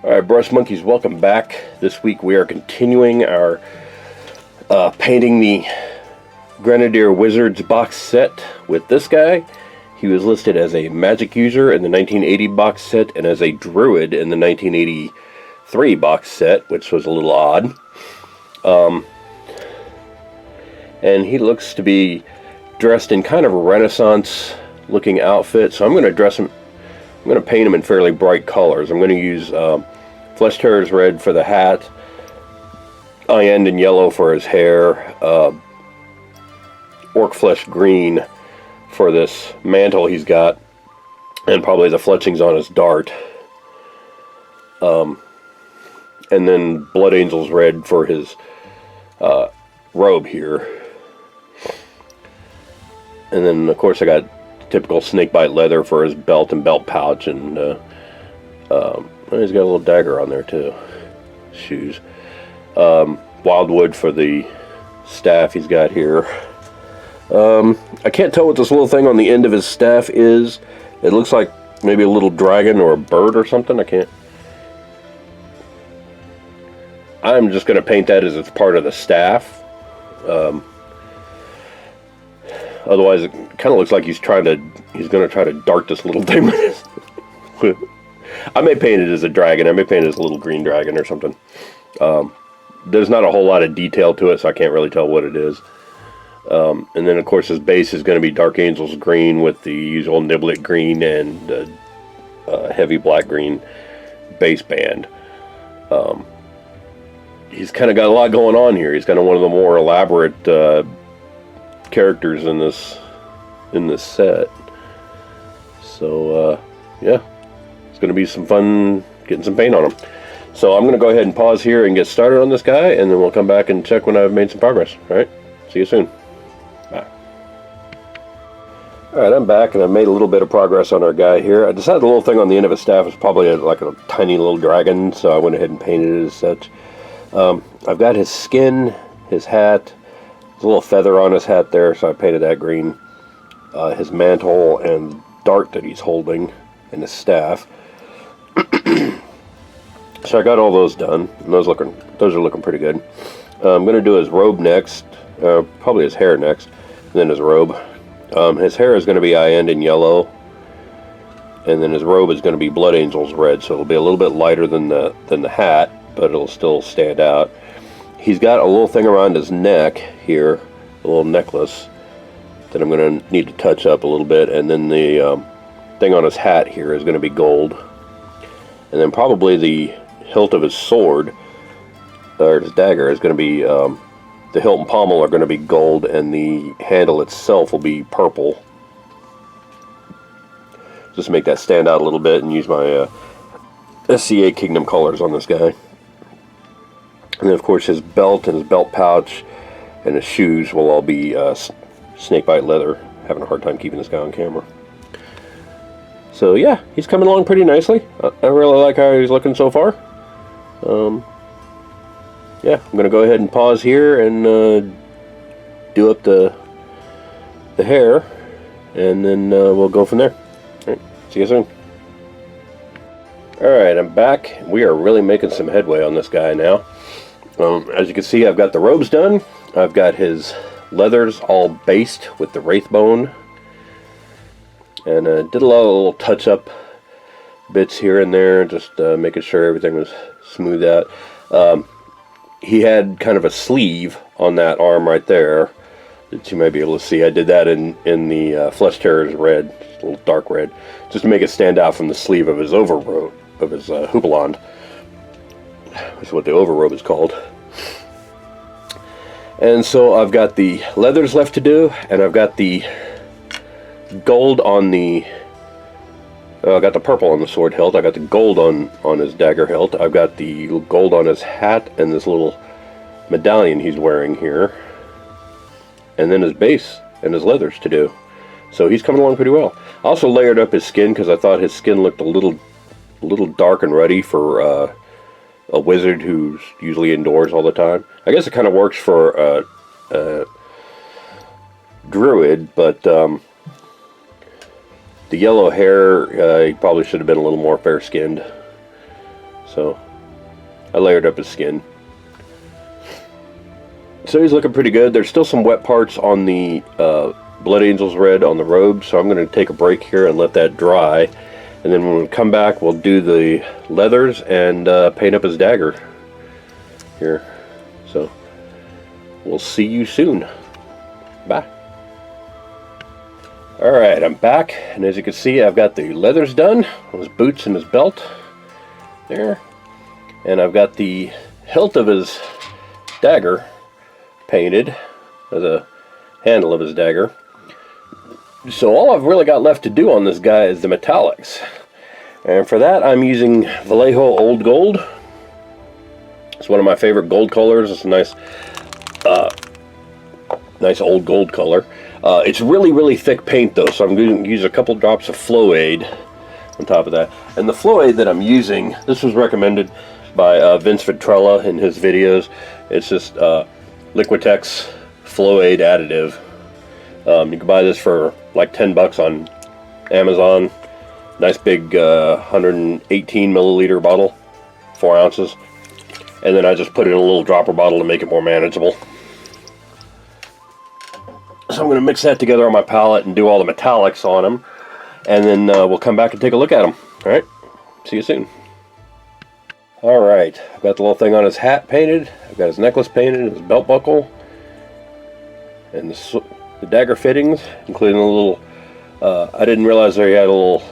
Alright, Brush Monkeys, welcome back. This week we are continuing our painting the Grenadier Wizards box set with this guy. He was listed as a magic user in the 1980 box set and as a druid in the 1983 box set, which was a little odd. And he looks to be dressed in kind of a Renaissance looking outfit, so I'm going to dress him. I'm going to paint him in fairly bright colors. I'm going to use Flesh Terror's red for the hat, Cayenne yellow for his hair, Orc Flesh green for this mantle he's got, and probably the fletchings on his dart. And then Blood Angel's red for his robe here. And then, of course, I got typical snakebite leather for his belt and belt pouch, and he's got a little dagger on there too. Shoes. Wildwood for the staff he's got here. I can't tell what this little thing on the end of his staff is. It looks like maybe a little dragon or a bird or something. I can't. I'm just going to paint that as it's part of the staff. Otherwise, it kind of looks like he's going to try to dart this little thing with his. I may paint it as a dragon. I may paint it as a little green dragon or something. There's not a whole lot of detail to it, so I can't really tell what it is. And then, of course, his base is going to be Dark Angel's green with the usual Niblet green and heavy black-green base band. He's kind of got a lot going on here. He's kind of one of the more elaborate characters in this set. So, yeah. It's going to be some fun getting some paint on him. So I'm going to go ahead and pause here and get started on this guy, and then we'll come back and check when I've made some progress. Alright, see you soon. Bye. Alright, I'm back, and I've made a little bit of progress on our guy here. I decided the little thing on the end of his staff is probably like a tiny little dragon, so I went ahead and painted it as such. I've got his skin, his hat, there's a little feather on his hat there, so I painted that green. His mantle and dart that he's holding, and his staff. So I got all those done, and those are looking pretty good. I'm going to do his robe next, probably his hair next, and then his robe. His hair is going to be Cayenne and yellow, and then his robe is going to be Blood Angel's red, so it'll be a little bit lighter than the hat, but it'll still stand out. He's got a little thing around his neck here, a little necklace that I'm going to need to touch up a little bit, and then the thing on his hat here is going to be gold. And then probably the hilt of his sword, or his dagger, is going to be, the hilt and pommel are going to be gold, and the handle itself will be purple. Just to make that stand out a little bit and use my SCA Kingdom colors on this guy. And then, of course, his belt and his belt pouch and his shoes will all be snakebite leather. Having a hard time keeping this guy on camera. So yeah, he's coming along pretty nicely. I really like how he's looking so far. Yeah, I'm going to go ahead and pause here and do up the hair, and then we'll go from there. Alright, see you soon. Alright, I'm back. We are really making some headway on this guy now. As you can see, I've got the robes done. I've got his leathers all based with the Wraithbone. And did a lot of little touch-up bits here and there, just making sure everything was smooth out. He had kind of a sleeve on that arm right there that you might be able to see. I did that in the Flesh Terror's red, a little dark red, just to make it stand out from the sleeve of his overrobe, of his hoopalond, which is what the overrobe is called. And so I've got the leathers left to do, and I've got the gold on the I got the purple on the sword hilt. I got the gold on his dagger hilt. I've got the gold on his hat and this little medallion he's wearing here, and then his base and his leathers to do. So he's coming along pretty well. I also layered up his skin because I thought his skin looked a little dark and ruddy for a wizard who's usually indoors all the time. I guess it kind of works for Druid, but the yellow hair, he probably should have been a little more fair-skinned. So I layered up his skin. So he's looking pretty good. There's still some wet parts on the Blood Angels red on the robe, so I'm going to take a break here and let that dry. And then when we come back, we'll do the leathers and paint up his dagger here. So we'll see you soon. Bye. Alright, I'm back, and as you can see, I've got the leathers done on his boots and his belt there. And I've got the hilt of his dagger painted as a handle of his dagger. So all I've really got left to do on this guy is the metallics. And for that, I'm using Vallejo Old Gold. It's one of my favorite gold colors. It's a nice nice old gold color. It's really thick paint though, so I'm going to use a couple drops of Flow Aid on top of that. And the Flow Aid that I'm using, this was recommended by Vince Vitrella in his videos. It's just Liquitex Flow Aid additive. You can buy this for like 10 bucks on Amazon. Nice big 118 milliliter bottle, 4 ounces. And then I just put it in a little dropper bottle to make it more manageable. So I'm going to mix that together on my palette and do all the metallics on them. And then we'll come back and take a look at them. Alright, see you soon. Alright, I've got the little thing on his hat painted. I've got his necklace painted, his belt buckle. And the dagger fittings, including a little, I didn't realize there he had a little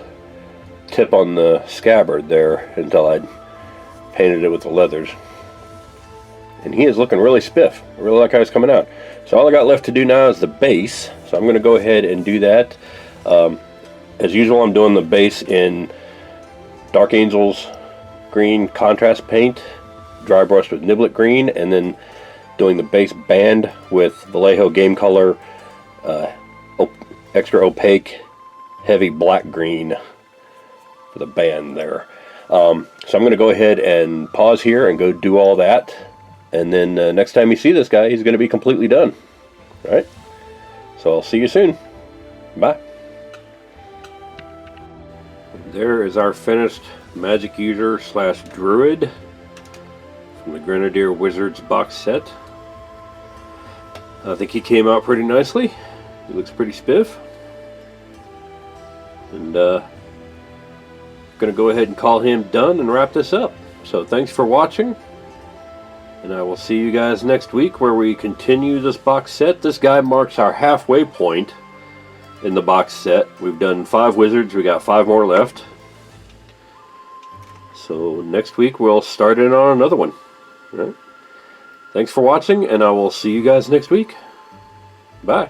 tip on the scabbard there until I'd painted it with the leathers. And he is looking really spiff. I really like how he's coming out. So all I got left to do now is the base. So I'm going to go ahead and do that. As usual, I'm doing the base in Dark Angels green contrast paint, dry brush with Niblet green, and then doing the base band with Vallejo Game Color extra opaque heavy black green for the band there. So I'm going to go ahead and pause here and go do all that, and then next time you see this guy, he's going to be completely done. All right, so I'll see you soon. Bye. There is our finished Magic User / Druid from the Grenadier Wizards box set. I think he came out pretty nicely. He looks pretty spiff. And going to go ahead and call him done and wrap this up. So thanks for watching. And I will see you guys next week where we continue this box set. This guy marks our halfway point in the box set. We've done 5 wizards. We got 5 more left. So next week we'll start in on another one. All right. Thanks for watching, and I will see you guys next week. Bye.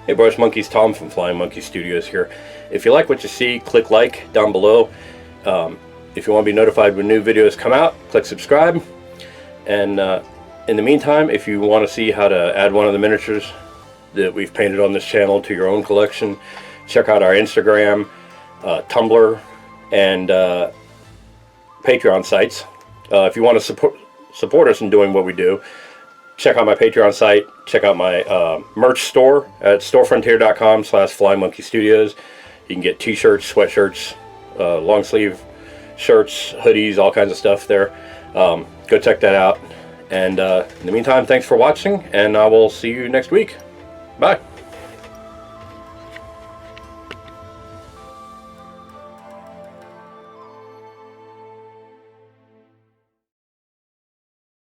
Hey Brush Monkeys, Tom from Flying Monkey Studios here. If you like what you see, click like down below. If you want to be notified when new videos come out, click subscribe. And in the meantime, if you want to see how to add one of the miniatures that we've painted on this channel to your own collection, check out our Instagram, Tumblr, and Patreon sites. If you want to support us in doing what we do, check out my Patreon site, check out my merch store at storefrontier.com/flymonkeystudios. You can get t-shirts, sweatshirts, long sleeve shirts, hoodies, all kinds of stuff there. Go check that out. And in the meantime, thanks for watching, and I will see you next week. Bye.